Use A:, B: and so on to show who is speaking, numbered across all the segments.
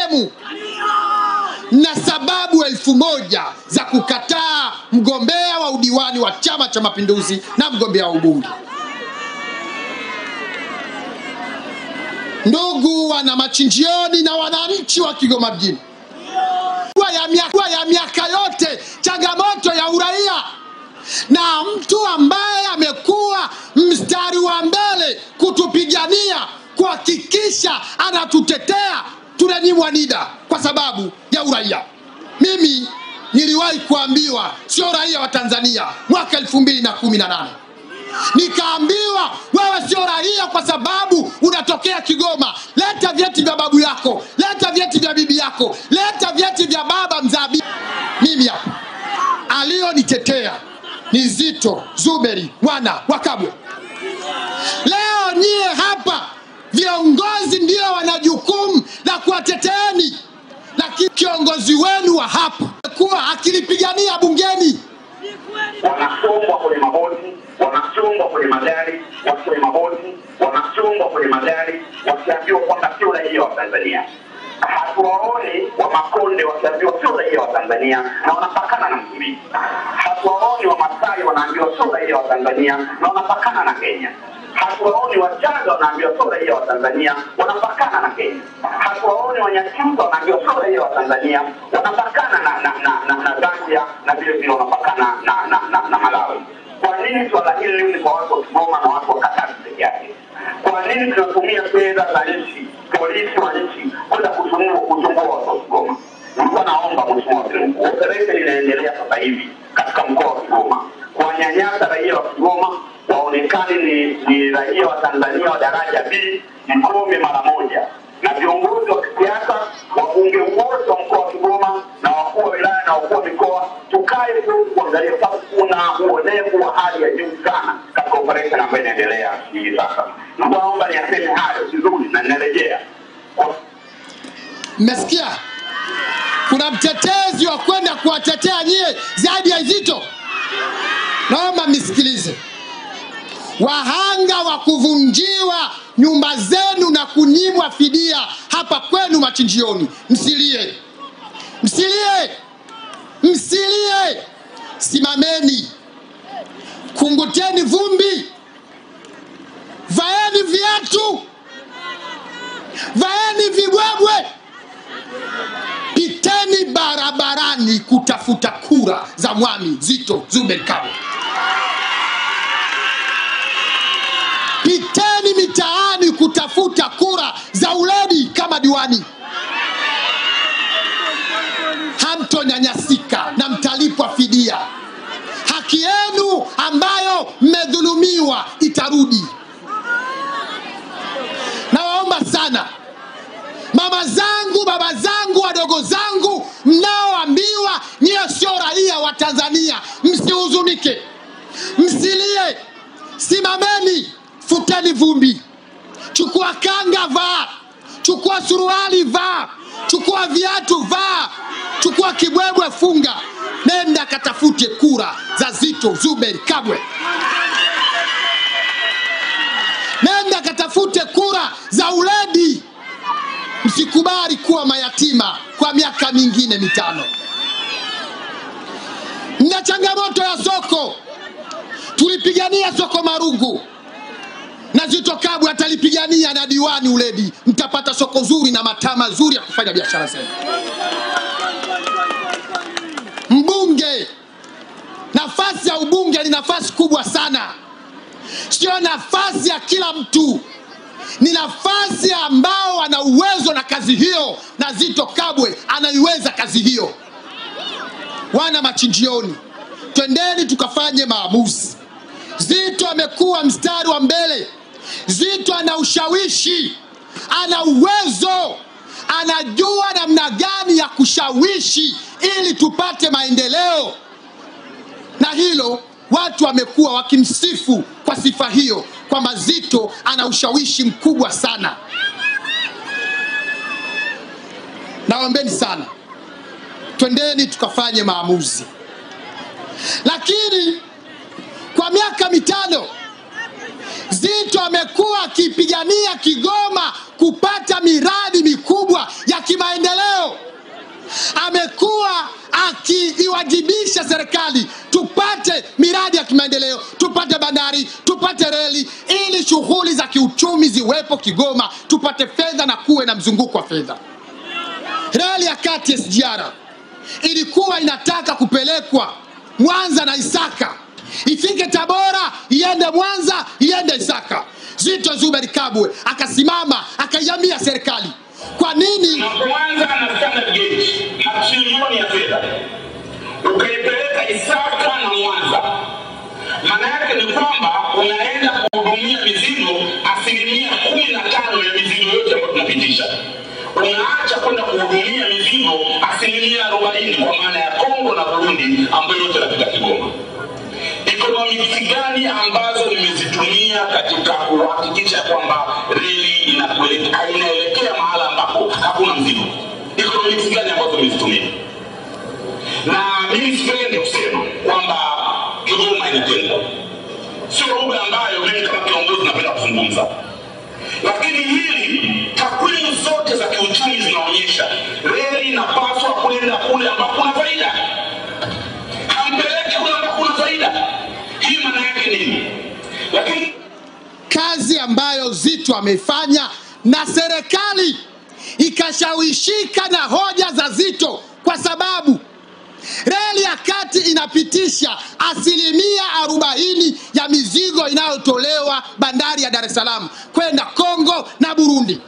A: CCM na sababu 1000 za kukataa mgombea wa udiwani wa Chama cha Mapinduzi na mgombea wa ubunge. Ndugu wana Machinjioni na wananchi wa Kigoma mjini, kwa ya miaka yote changamoto ya uraia na mtu ambaye amekuwa mstari wa mbele kutupigania kuhakikisha anatutetea tunanyimwa NIDA kwa sababu ya uraia. Mimi niliwahi kuambiwa sio raia wa Tanzania mwaka 2018. Nikaambiwa wewe sio raia kwa sababu unatokea Kigoma. Leta vyeti vya babu yako, leta vyeti vya bibi yako, leta vyeti vya baba mzabi. Mimi hapa alionitetea ni Zito Zuberi mwana wa Kabwe. Leo nyie hapa viongozi ndio wana jukumu la kuwateteeni, lakini kiongozi wenu wa hapa kuwa akilipigania bungeni
B: wanasongwa kwenye maboti, wanasongwa kwenye magari, kwenye maboti, wanasongwa kwenye magari wakiambiwa kwamba sio raia wa Tanzania. Hatuwaoni wa Makonde wakiambiwa sio raia wa Tanzania na wanapakana na Msumbiji. Hatuwaoni wa Masai wanaambiwa sio raia wa Tanzania na wanapakana na Kenya. Hatuwaoni Wachaga wanaambiwa sio raia wa Tanzania wanapakana na Kenya. Hatuwaoni Wanyakyusa wanaambiwa sio raia wa Tanzania wanapakana na Zambia na vile vile wanapakana na Malawi. Kwa nini swala hili ni kwa watu wa Kigoma na watu wa Katavi peke yake? Kwa nini tunatumia fedha za nchi, polisi wa nchi kwenda kuchungua watu wa Kigoma? Nilikuwa naomba mheshimiwa mkuu, operation inaendelea sasa hivi katika mkoa wa Kigoma kuwanyanyasa raia wa Kigoma waonekane ni raia wa Tanzania wa daraja B, ikome mara moja. Na viongozi wa kisiasa, wabunge wote wa mkoa wa Kigoma na wakuu wa wilaya na wakuu wa mikoa tukae kuangalia sababu kuna uonevu wa hali ya juu sana katika operation ambayo inaendelea hivi sasa. Naomba niaseme hayo vizuri na ninarejea.
A: Mmesikia? Kuna mtetezi wa kwenda kuwatetea nyie zaidi ya Zito. Naomba mnisikilize. Wahanga wa kuvunjiwa nyumba zenu na kunyimwa fidia hapa kwenu Machinjioni, msilie. Msilie. Msilie. Simameni. Kunguteni vumbi. Vaeni viatu. Vaeni vibwebwe. Piteni barabarani kutafuta kura za Mwami Zito Zuberi Kabwe. Piteni mitaani kutafuta kura za uledi kama diwani. Hamtonyanyasika na mtalipwa fidia. Haki yenu ambayo mmedhulumiwa itarudi. Nawaomba sana mama zangu, baba zangu, wadogo zangu mnaoambiwa nyie sio raia wa Tanzania, msihuzunike. Msilie. Simameni. Futeni vumbi. Chukua kanga vaa. Chukua suruali vaa. Chukua viatu vaa. Chukua kibwebwe funga. Nenda katafute kura za Zito Zuberi Kabwe. Nenda katafute kura za uledi. Msikubali kuwa mayatima kwa miaka mingine 5. Na changamoto ya soko. Tulipigania soko Marungu. Na Zito Kabwe atalipigania na diwani uledi. Mtapata soko zuri na mataa mazuri ya kufanya biashara zenu. Mbunge. Nafasi ya ubunge ni nafasi kubwa sana. Sio nafasi ya kila mtu. Ni nafasi ambao ana uwezo na kazi hiyo, na Zito Kabwe anaiweza kazi hiyo. Wana Machinjioni, twendeni tukafanye maamuzi. Zito amekuwa mstari wa mbele. Zito ana ushawishi, ana uwezo, anajua namna gani ya kushawishi ili tupate maendeleo. Na hilo watu wamekuwa wakimsifu kwa sifa hiyo, kwamba Zito ana ushawishi mkubwa sana. Naombeni sana, twendeni tukafanye maamuzi. Lakini kwa miaka 5 Zito amekuwa akipigania Kigoma kupata miradi mikubwa ya kimaendeleo. akiiwajibisha serikali tupate miradi ya kimaendeleo, tupate bandari, tupate reli, ili shughuli za kiuchumi ziwepo Kigoma, tupate fedha na kuwe na mzunguko wa fedha. Reli ya kati SGR ilikuwa inataka kupelekwa Mwanza na Isaka, ifike Tabora, iende Mwanza, iende Isaka. Zito Zuberi Kabwe akasimama akaiambia serikali, kwa nini
B: Mwanza na standard gauge matrilioni ya fedha ukaipeleka Isaka na Mwanza? Maana yake ni kwamba unaenda kuhudumia mizigo 15% ya mizigo yote ambayo tunapitisha. Unaacha kwenda kuhudumia mizigo 40% kwa maana ya Kongo na Burundi ambayo yote yanapita Kigoma. Economics gani ambazo nimezitumia katika kuhakikisha kwamba reli inaelekea mahala ambapo hakuna mzigo? Economics gani ambazo nimezitumia? Na mimi sipendi kusema kwamba Kigoma inatengwa. Sio lugha ambayo mimi kama kiongozi napenda kuzungumza. Lakini hili takwimu zote za kiuchumi zinaonyesha reli inapaswa kwenda kule ambapo kuna faida. Hampeleke kule ambapo kuna faida. Hii maana yake nini? Lakini
A: kazi ambayo Zito amefanya na serikali ikashawishika na hoja za Zito, kwa sababu reli ya kati inapitisha 40% ya mizigo inayotolewa bandari ya Dar es Salaam kwenda Kongo na Burundi.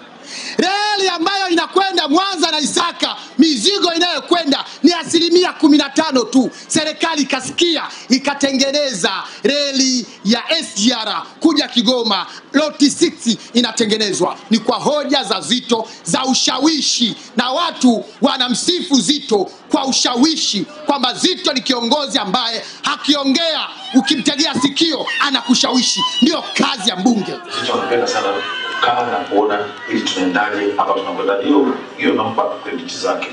A: Reli ambayo inakwenda Mwanza na Isaka, mizigo inayokwenda ni 15% tu. Serikali ikasikia ikatengeneza reli ya SGR kuja Kigoma, loti 6 inatengenezwa. Ni kwa hoja za Zito za ushawishi, na watu wanamsifu Zito kwa ushawishi, kwamba Zito ni kiongozi ambaye hakiongea ukimtegea sikio anakushawishi. Ndio kazi ya mbunge.
C: Tunapenda sana kana kuona ili tunaendaje hapa tunakwenda, hiyo nampa credit zake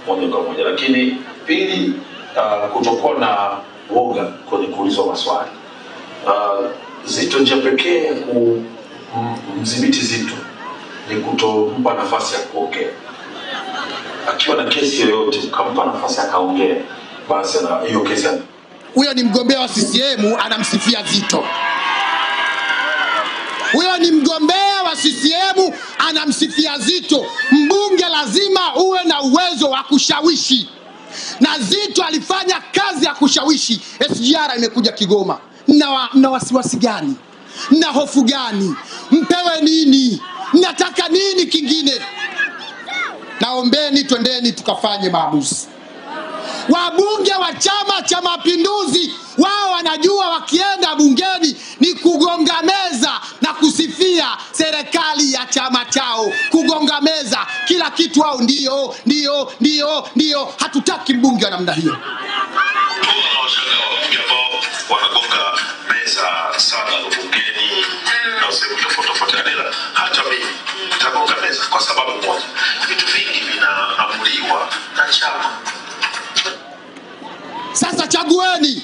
C: moja kwa moja. Lakini pili, kutokuwa na woga kwenye kuulizwa maswali. Zito njia pekee kumdhibiti Zito ni kutompa nafasi ya kuongea. Akiwa na kesi yoyote ukampa nafasi akaongea, basi na hiyo kesi.
A: Huyo ni mgombea wa CCM anamsifia Zito. Huyo ni mgombea wa CCM anamsifia Zito. Mbunge lazima uwe na uwezo wa kushawishi, na Zito alifanya kazi ya kushawishi. SGR imekuja Kigoma. Mna wasiwasi gani? Mna hofu gani? Mpewe nini? Mnataka nini kingine? Naombeni twendeni tukafanye maamuzi. Wabunge wa Chama cha Mapinduzi wao wanajua wakienda bungeni ni kugonga meza na kusifia serikali ya chama chao. Kugonga meza kila kitu wao ndio. Hatutaki mbunge wa namna hiyo.
C: Wanagonga meza sana bungeni na sehemu tofauti. Hata mimi nitagonga meza kwa sababu moja, vitu vingi vinaamuliwa na chama.
A: Sasa chagueni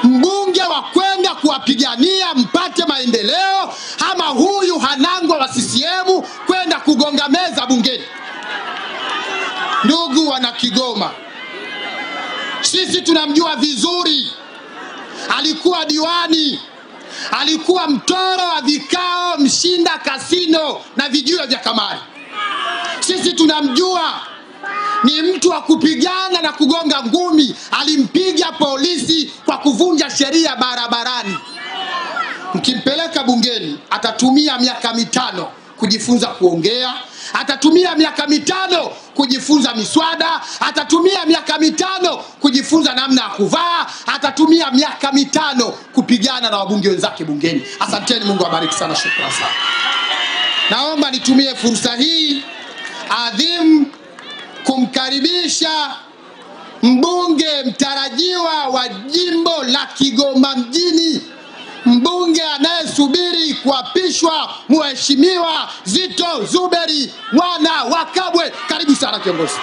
A: mbunge wa kwenda kuwapigania mpate maendeleo, ama huyu Hanangwa wa CCM kwenda kugonga meza bungeni. Ndugu wana Kigoma, sisi tunamjua vizuri. Alikuwa diwani, alikuwa mtoro wa vikao, mshinda kasino na vijiwe vya kamari. Sisi tunamjua ni mtu wa kupigana na kugonga ngumi. Alimpiga polisi kwa kuvunja sheria barabarani. Mkimpeleka bungeni atatumia miaka 5 kujifunza kuongea, atatumia miaka 5 kujifunza miswada, atatumia miaka 5 kujifunza namna ya kuvaa, atatumia miaka 5 kupigana na wabunge wenzake bungeni. Asanteni, Mungu awabariki sana, shukrani sana. Naomba nitumie fursa hii adhimu kumkaribisha mbunge mtarajiwa wa jimbo la Kigoma mjini, mbunge anayesubiri kuapishwa, Mheshimiwa Zito Zuberi mwana wa Kabwe. Karibu sana kiongozi.